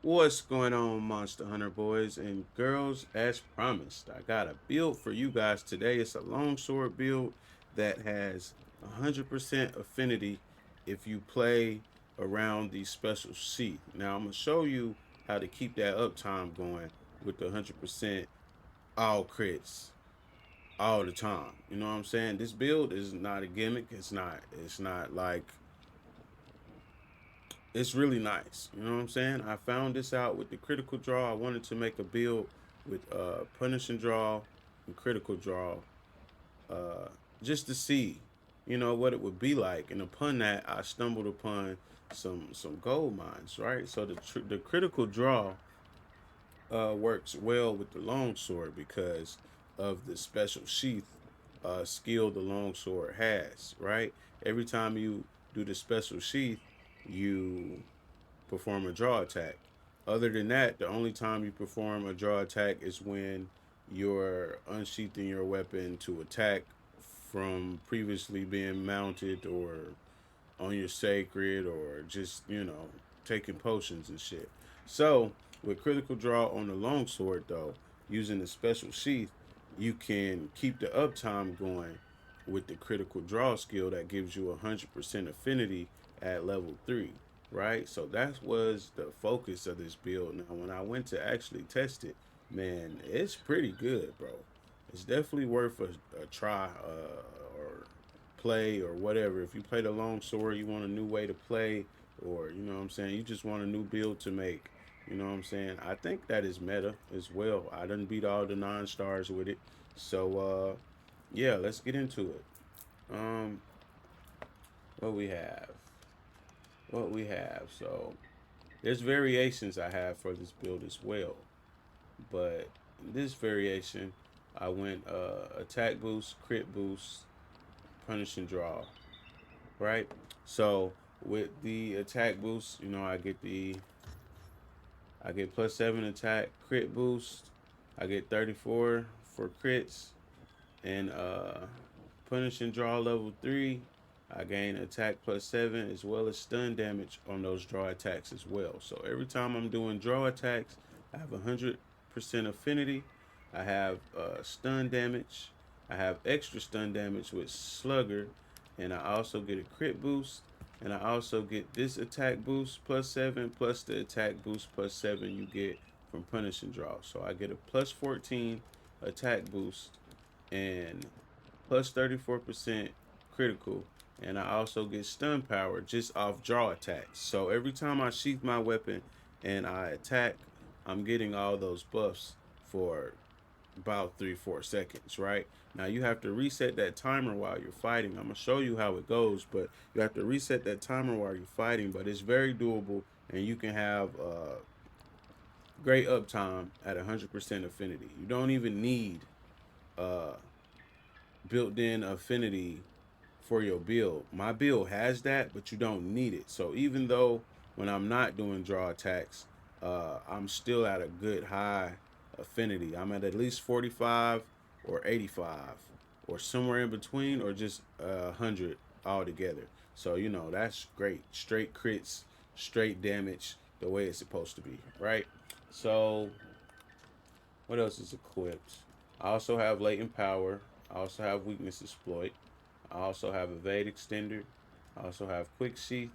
What's going on, Monster Hunter boys and girls? As promised, I got a build for you guys today. It's a longsword build that has 100% affinity if you play around the special sheath. Now, I'm going to show you how to keep that uptime going with the 100% all crits all the time. You know what I'm saying? This build is not a gimmick. It's not like it's really nice. You know what I'm saying? I found this out with the critical draw. I wanted to make a build with punishing draw and critical draw, uh, just to see, what it would be like. And upon that, I stumbled upon some gold mines. Right. So the critical draw works well with the longsword because of the special sheath skill the longsword has. Right. Every time you do the special sheath, you perform a draw attack. Other than that, the only time you perform a draw attack is when you're unsheathing your weapon to attack from previously being mounted or on your sacred or just, taking potions and shit. So, with critical draw on the longsword though, using the special sheath, you can keep the uptime going with the critical draw skill that gives you 100% affinity at level 3, right? So that was the focus of this build. Now, when I went to actually test it, man, it's pretty good, bro. It's definitely worth a try or play or whatever. If you play the long sword, you want a new way to play, or you know what I'm saying, you just want a new build to make. You know what I'm saying? I think that is meta as well. I done beat all the 9 stars with it. So yeah, let's get into it. Um what we have. What we have. So there's variations I have for this build as well. But in this variation, I went attack boost, crit boost, punish and draw. Right? So with the attack boost, I get +7 attack, crit boost. I get 34 for crits and punish and draw level 3. I gain attack +7 as well as stun damage on those draw attacks as well. So every time I'm doing draw attacks, I have 100% affinity. I have stun damage. I have extra stun damage with Slugger, and I also get a crit boost. And I also get this attack boost +7 plus the attack boost +7 you get from punish and draw. So I get a +14 attack boost and +34% critical, and I also get stun power just off draw attacks. So every time I sheath my weapon and I attack, I'm getting all those buffs for about 3-4 seconds, right? Now you have to reset that timer while you're fighting. I'm gonna show you how it goes, but you have to reset that timer while you're fighting. But it's very doable, and you can have great uptime at 100% affinity. You don't even need uh, built-in affinity for your build. My build has that, but you don't need it. So even though when I'm not doing draw attacks, I'm still at a good high affinity. I'm at least 45 or 85 or somewhere in between or just 100 altogether. So, that's great. Straight crits, straight damage, the way it's supposed to be, right? So, what else is equipped? I also have latent power. I also have weakness exploit. I also have evade extender. I also have quick sheath,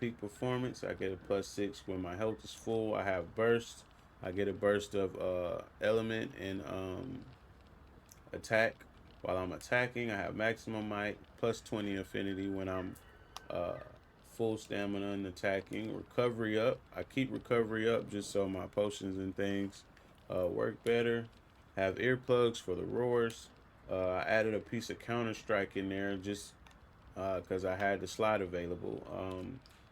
peak performance. I get a +6 when my health is full. I have burst. I get a burst of element and attack. While I'm attacking, I have maximum might, +20 affinity when I'm uh, full stamina and attacking. Recovery up. I keep recovery up just so my potions and things work better. Have earplugs for the roars. I added a piece of Counter Strike in there just because I had the slot available.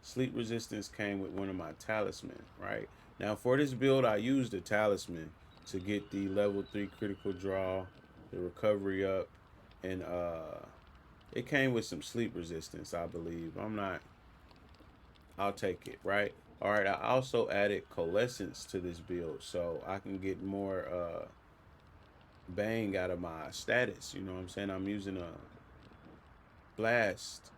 Sleep resistance came with one of my talisman, right? Now for this build, I used the talisman to get the level 3 critical draw, the recovery up, and it came with some sleep resistance, I believe. I'll take it, right? All right, I also added coalescence to this build so I can get more bang out of my status. You know what I'm saying? I'm using a blast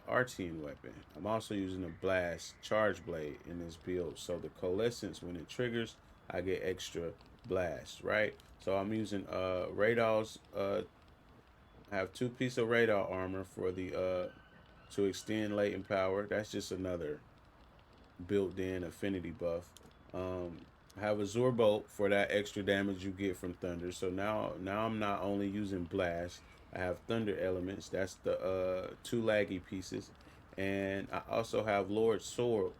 arcane weapon. I'm also using a blast charge blade in this build. So the coalescence, when it triggers, I get extra blast, right? So I'm using radars. I have 2 pieces of radar armor for the to extend latent power. That's just another built-in affinity buff. Um, I have a Zorbolt for that extra damage you get from thunder. So now I'm not only using blast. I have thunder elements. That's the 2 laggy pieces, and I also have Lord Sword,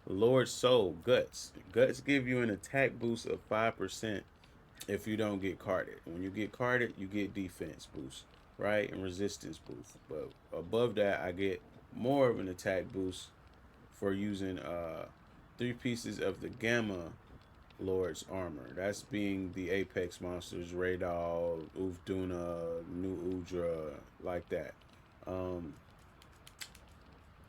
Lord Soul Guts. Guts give you an attack boost of 5% if you don't get carded. When you get carded, you get defense boost, right, and resistance boost. But above that, I get more of an attack boost for using 3 pieces of the Gamma Lord's armor. That's being the Apex monsters, Raydal, Ufduna, New Udra, like that. Um,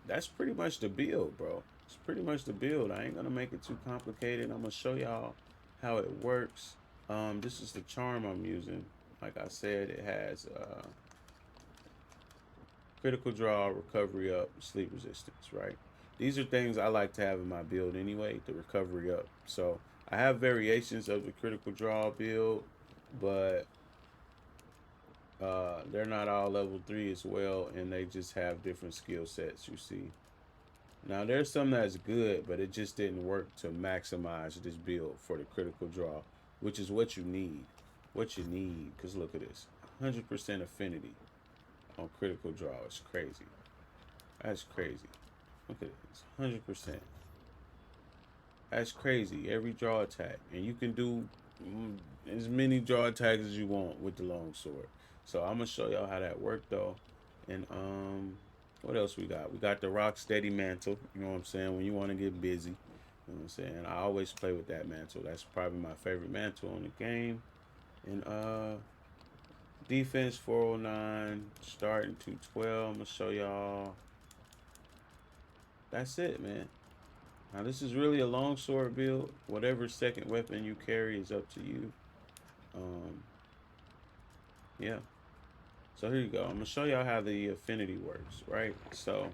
that's pretty much the build, bro. It's pretty much the build. I ain't gonna make it too complicated. I'm gonna show y'all how it works. This is the charm I'm using. Like I said, it has critical draw, recovery up, sleep resistance, right? These are things I like to have in my build anyway, the recovery up. So I have variations of the critical draw build, but they're not all level 3 as well, and they just have different skill sets, you see. Now there's some that's good, but it just didn't work to maximize this build for the critical draw, which is what you need. What you need, because look at this. 100% affinity on critical draw. It's crazy. That's crazy. Look at this. 100%. That's crazy. Every draw attack. And you can do as many draw attacks as you want with the long sword. So I'm gonna show y'all how that worked though. And what else we got? We got the rock steady mantle. You know what I'm saying? When you want to get busy. You know what I'm saying? I always play with that mantle. That's probably my favorite mantle on the game. And defense 409, starting 212. I'm gonna show y'all. That's it, man. Now this is really a long sword build. Whatever second weapon you carry is up to you. Um, yeah. So here you go. I'm gonna show y'all how the affinity works, right? So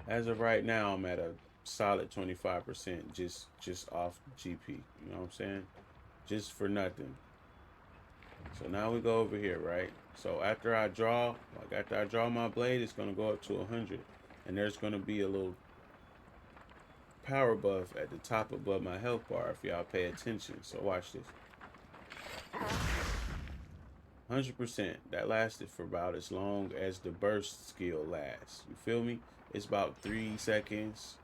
as of right now, I'm at a solid 25% just off GP. You know what I'm saying? Just for nothing. So now we go over here, right? So after I draw, like after I draw my blade, it's gonna go up to 100, and there's gonna be a little power buff at the top above my health bar if y'all pay attention. So watch this. 100%. That lasted for about as long as the burst skill lasts. You feel me? It's about 3 seconds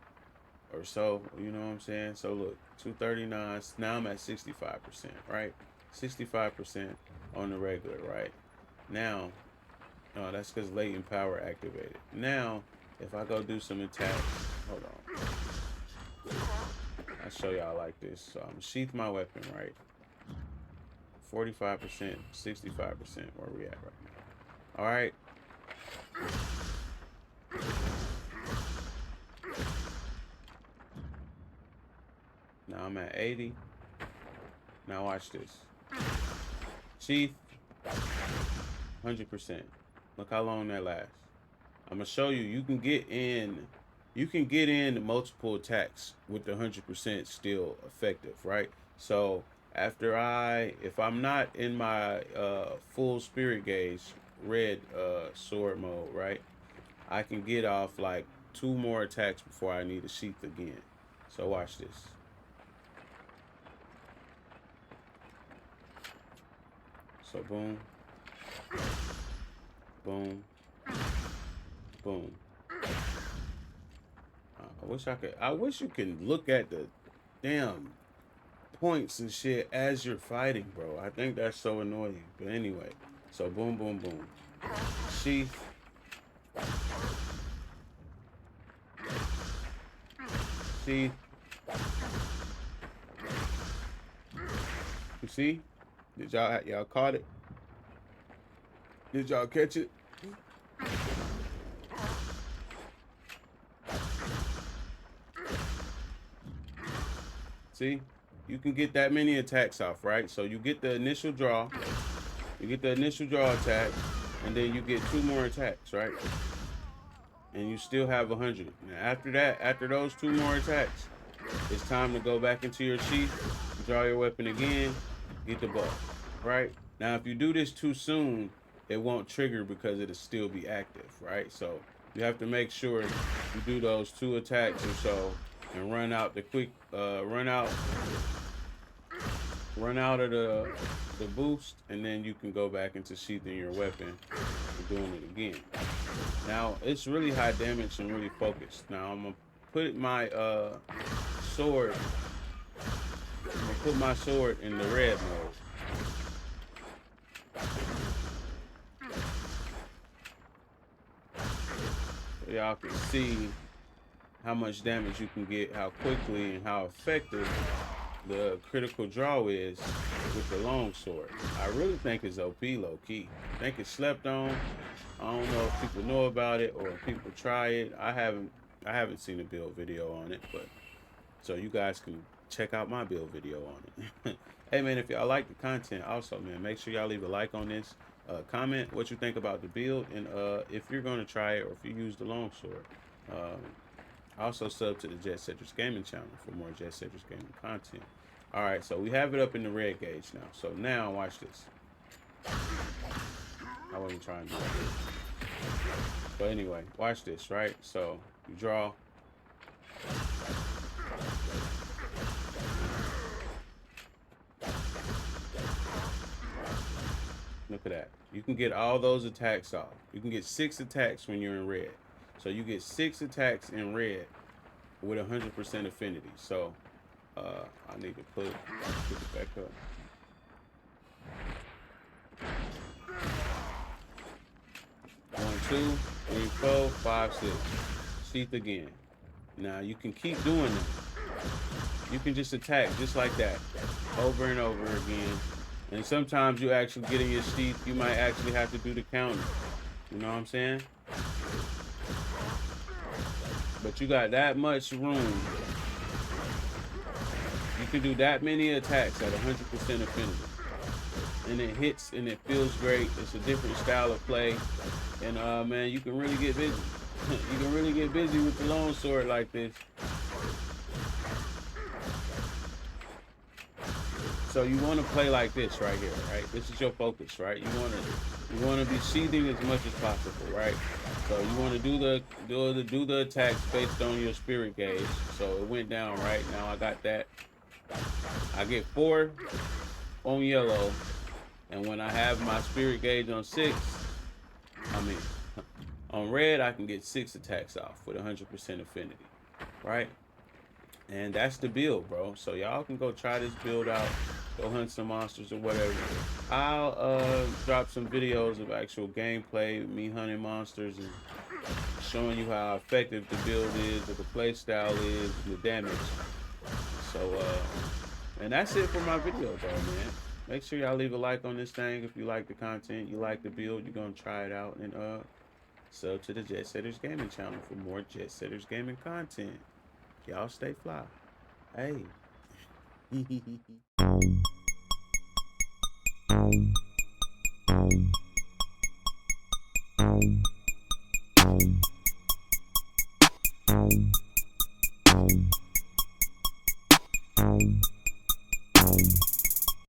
or so. You know what I'm saying? So look, 239. Now I'm at 65%, right? 65% on the regular, right? Now, no, that's because latent power activated. Now, if I go do some attacks, hold on. I'll show y'all like this. So I'm gonna sheath my weapon, right? 45%, 65%, where we at right now. All right. Now I'm at 80. Now watch this. Sheath, 100%. Look how long that lasts. I'm gonna show you. You can get in multiple attacks with the 100% still effective, right? So if I'm not in my full spirit gauge red sword mode, right? I can get off like 2 more attacks before I need a sheath again. So watch this. So boom, boom, boom. I wish you can look at the damn points and shit as you're fighting, bro. I think that's so annoying. But anyway, so boom, boom, boom. Sheath. Sheath. You see? Did y'all caught it? Did y'all catch it? See? you can get that many attacks off, right? So you get the initial draw, attack, and then you get 2 more attacks, right? And you still have 100. Now after that, after those 2 more attacks, it's time to go back into your sheath, draw your weapon again, get the buff, right? Now if you do this too soon, it won't trigger because it'll still be active, right? So you have to make sure you do those 2 attacks or so and run out the quick, run out of the boost, and then you can go back into sheathing your weapon and doing it again. Now it's really high damage and really focused. Now I'm gonna put my sword. I'm gonna put my sword in the red mode. So y'all can see how much damage you can get, how quickly and how effective the critical draw is with the long sword. I really think it's OP low key. I think it's slept on. I don't know if people know about it or if people try it. I haven't seen a build video on it, but so you guys can check out my build video on it. Hey man, if y'all like the content, also man, make sure y'all leave a like on this. Comment what you think about the build, and if you're gonna try it or if you use the longsword. Also sub to the Jet Setters Gaming channel for more Jet Setters Gaming content. All right, so we have it up in the red gauge now. So now watch this. I wasn't trying to do that. But anyway, watch this, right? So you draw. Look at that. You can get all those attacks off. You can get 6 attacks when you're in red. So you get 6 attacks in red with 100% affinity. So I need to put it back up. 1, 2, 3, 4, 5, 6. Sheath again. Now you can keep doing it. You can just attack just like that over and over again. And sometimes you actually get in your sheath, you might actually have to do the counter. You know what I'm saying? But you got that much room. You can do that many attacks at 100% affinity. And it hits and it feels great. It's a different style of play. And man, you can really get busy. You can really get busy with the long sword like this. So you want to play like this right here, right? This is your focus, right? You want to be sheathing as much as possible, right? So you want to do the attacks based on your spirit gauge. So it went down right now. I got that. I get 4 on yellow, and when I have my spirit gauge on 6, on red, I can get 6 attacks off with 100% affinity, right? And that's the build, bro. So y'all can go try this build out. Go hunt some monsters or whatever. I'll drop some videos of actual gameplay, me hunting monsters and showing you how effective the build is, what the play style is, and the damage. So, and that's it for my video, though, man. Make sure y'all leave a like on this thing if you like the content, you like the build, you're gonna try it out, and sub to the Jet Setters Gaming channel for more Jet Setters Gaming content. Y'all stay fly. Hey.